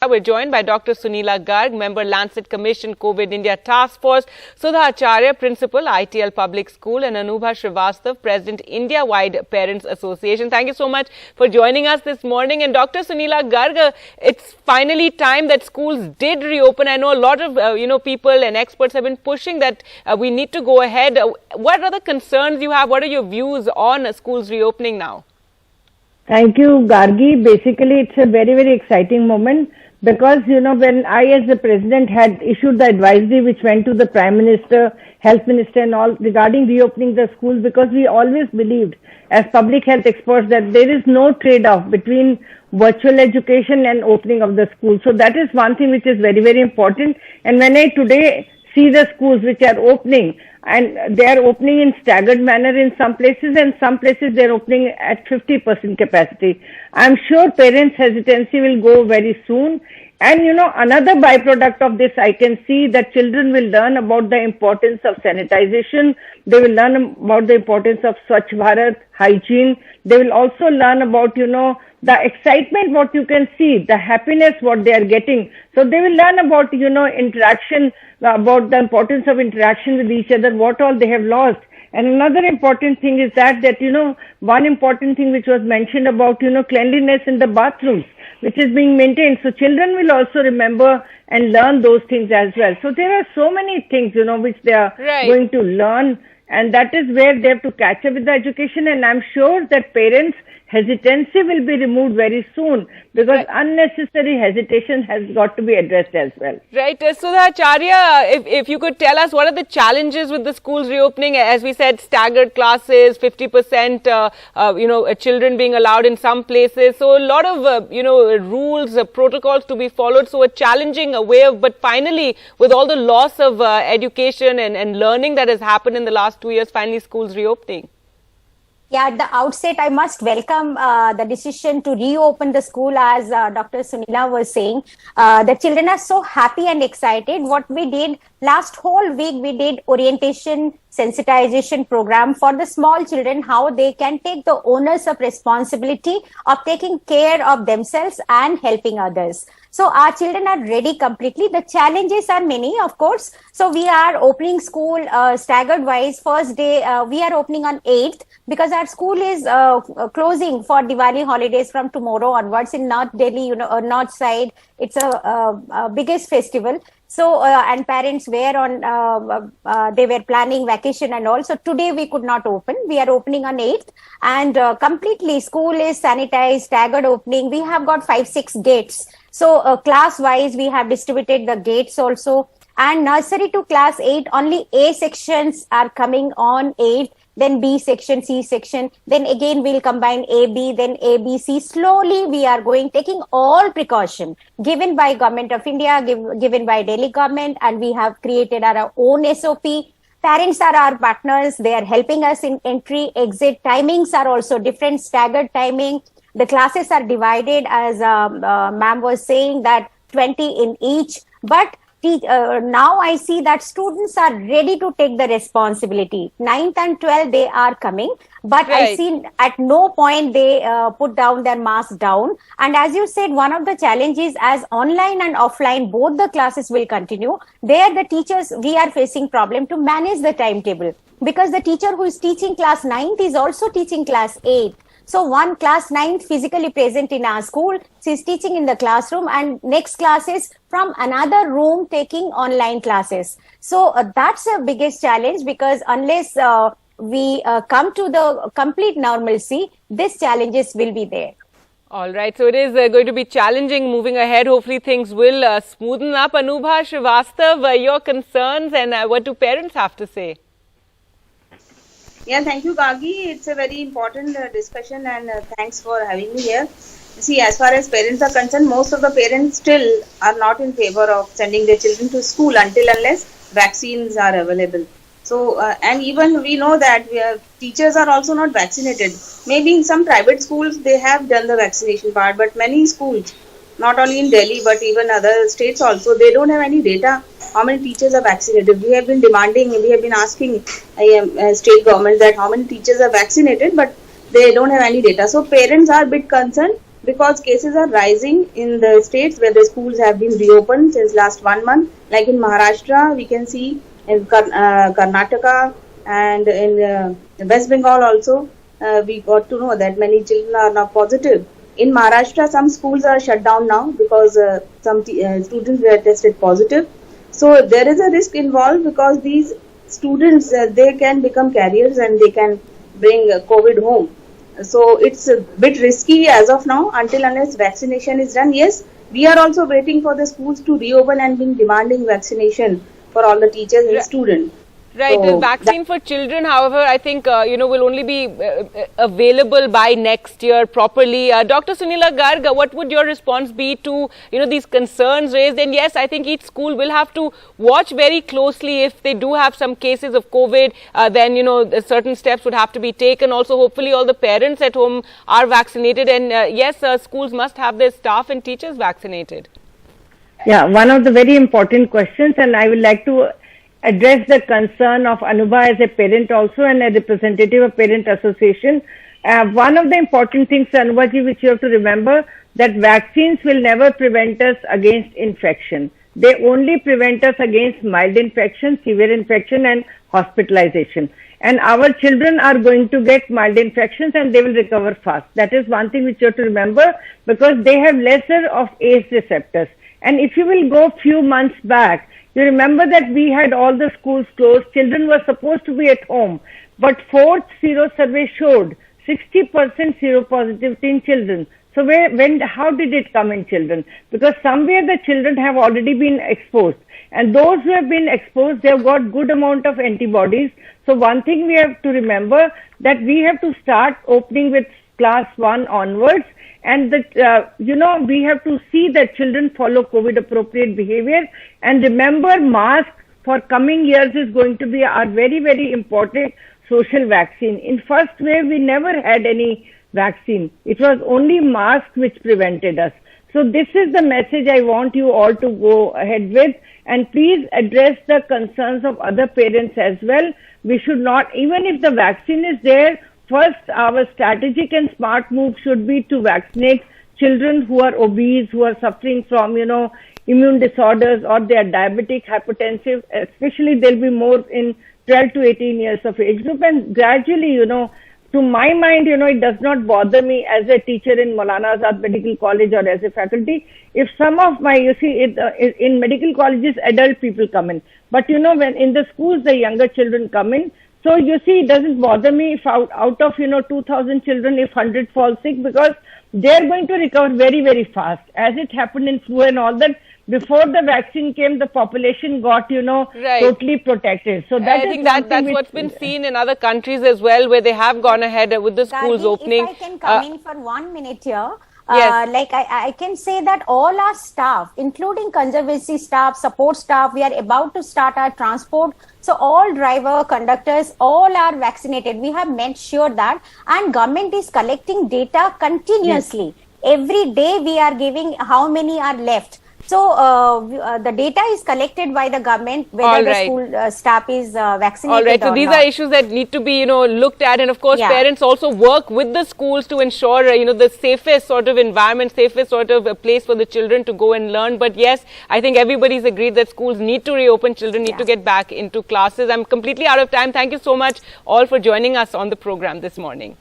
We're joined by Dr. Sunila Garg, Member Lancet Commission COVID India Task Force, Sudha Acharya, Principal, ITL Public School, and Anubha Srivastav, President, India-wide Parents Association. Thank you so much for joining us this morning. And Dr. Sunila Garg, it's finally time that schools did reopen. I know a lot of people and experts have been pushing that we need to go ahead. What are the concerns you have? What are your views on schools reopening now? Thank you, Gargi. Basically, it's a very, very exciting moment because, when I as the President had issued the advisory which went to the Prime Minister, Health Minister and all regarding reopening the schools, because we always believed as public health experts that there is no trade-off between virtual education and opening of the schools. So that is one thing which is very, very important. And when I today see the schools which are opening, and they are opening in staggered manner in some places, and some places they are opening at 50% capacity. I am sure parents' hesitancy will go very soon. And another byproduct of this, I can see that children will learn about the importance of sanitization. They will learn about the importance of Swachh Bharat, hygiene. They will also learn about, the excitement, what you can see, the happiness, what they are getting. So they will learn about, interaction, about the importance of interaction with each other, what all they have lost. And another important thing is that, one important thing which was mentioned about, cleanliness in the bathrooms, which is being maintained. So children will also remember and learn those things as well. So there are so many things, which they are going to learn. And that is where they have to catch up with the education. And I'm sure that parents' hesitancy will be removed very soon, because unnecessary hesitation has got to be addressed as well. Right. Sudha Acharya, if you could tell us what are the challenges with the schools reopening? As we said, staggered classes, 50%, children being allowed in some places. So a lot of, rules, protocols to be followed. So a challenging way of, but finally, with all the loss of education and learning that has happened in the last 2 years, finally schools reopening. Yeah, at the outset, I must welcome the decision to reopen the school, as Dr. Sunila was saying. The children are so happy and excited. What we did last whole week, we did orientation, sensitization program for the small children, how they can take the onus of responsibility of taking care of themselves and helping others. So our children are ready completely. The challenges are many, of course. So we are opening school staggered wise. First day, we are opening on 8th because our school is closing for Diwali holidays from tomorrow onwards in North Delhi, North side. It's a biggest festival. So, and parents were on, they were planning vacation and all. So today we could not open. We are opening on 8th and completely school is sanitized, staggered opening. We have got 5-6 gates. So class wise, we have distributed the gates also, and nursery to class 8, only A sections are coming on 8, then B section, C section, then again we'll combine A, B, then A, B, C. Slowly we are going, taking all precaution given by Government of India, given by Delhi government, and we have created our own SOP. Parents are our partners. They are helping us in entry, exit. Timings are also different, staggered timing. The classes are divided, as ma'am was saying, that 20 in each. But now I see that students are ready to take the responsibility. 9th and 12th, they are coming. But I see at no point they put down their mask down. And as you said, one of the challenges, as online and offline, both the classes will continue. There the teachers, we are facing problem to manage the timetable. Because the teacher who is teaching class 9th is also teaching class 8th. So one class 9th physically present in our school, she is teaching in the classroom, and next class is from another room taking online classes. So that's the biggest challenge, because unless we come to the complete normalcy, these challenges will be there. All right. So it is going to be challenging moving ahead. Hopefully things will smoothen up. Anubha Srivastav, your concerns and what do parents have to say? Yeah, thank you, Gargi. It's a very important discussion, and thanks for having me here. See, as far as parents are concerned, most of the parents still are not in favor of sending their children to school unless vaccines are available. So, and even we know that teachers are also not vaccinated. Maybe in some private schools, they have done the vaccination part, but many schools, not only in Delhi, but even other states also, they don't have any data how many teachers are vaccinated. We have been demanding, we have been asking state government that how many teachers are vaccinated, but they don't have any data. So parents are a bit concerned because cases are rising in the states where the schools have been reopened since last 1 month. Like in Maharashtra, we can see in Karnataka and in West Bengal also, we got to know that many children are now positive. In Maharashtra, some schools are shut down now because some students were tested positive. So there is a risk involved because these students, they can become carriers and they can bring COVID home. So it's a bit risky as of now until unless vaccination is done. Yes, we are also waiting for the schools to reopen and been demanding vaccination for all the teachers and students. Right, So the vaccine for children, however, I think, will only be available by next year properly. Dr. Sunila Garg, what would your response be to, these concerns raised? And yes, I think each school will have to watch very closely if they do have some cases of COVID, then, certain steps would have to be taken. Also, hopefully all the parents at home are vaccinated. And yes, schools must have their staff and teachers vaccinated. Yeah, one of the very important questions, and I would like to address the concern of Anubha as a parent also and a representative of Parent Association. One of the important things, Anubhaji, which you have to remember, that vaccines will never prevent us against infection. They only prevent us against mild infection, severe infection and hospitalization. And our children are going to get mild infections and they will recover fast. That is one thing which you have to remember because they have lesser of ACE receptors. And if you will go few months back, you remember that we had all the schools closed. Children were supposed to be at home. But fourth sero survey showed 60% seropositivity in children. So how did it come in children? Because somewhere the children have already been exposed. And those who have been exposed, they have got good amount of antibodies. So one thing we have to remember that we have to start opening with class 1 onwards. And that, we have to see that children follow COVID appropriate behavior. And remember, masks for coming years is going to be our very, very important social vaccine. In first wave, we never had any vaccine. It was only masks which prevented us. So this is the message I want you all to go ahead with. And please address the concerns of other parents as well. We should not, even if the vaccine is there, first, our strategic and smart move should be to vaccinate children who are obese, who are suffering from, immune disorders or they are diabetic, hypertensive, especially they'll be more in 12 to 18 years of age group. And gradually, to my mind, it does not bother me as a teacher in Maulana Azad Medical College or as a faculty. If some of my, in medical colleges, adult people come in. But, when in the schools, the younger children come in. So you see, it doesn't bother me if out of 2,000 children, if 100 fall sick, because they are going to recover very, very fast. As it happened in flu and all that, before the vaccine came, the population got, right, totally protected. So that I think that's what's been seen in other countries as well, where they have gone ahead with the schools opening. If I can come in for 1 minute here. Yes. I can say that all our staff, including conservancy staff, support staff, we are about to start our transport. So all driver, conductors, all are vaccinated. We have made sure that, and government is collecting data continuously. Yes. Every day we are giving how many are left. So the data is collected by the government, whether the school staff is vaccinated all right. So or these not. are issues that need to be, looked at. And of course, parents also work with the schools to ensure, the safest sort of environment, safest sort of place for the children to go and learn. But yes, I think everybody's agreed that schools need to reopen. Children need to get back into classes. I'm completely out of time. Thank you so much all for joining us on the program this morning.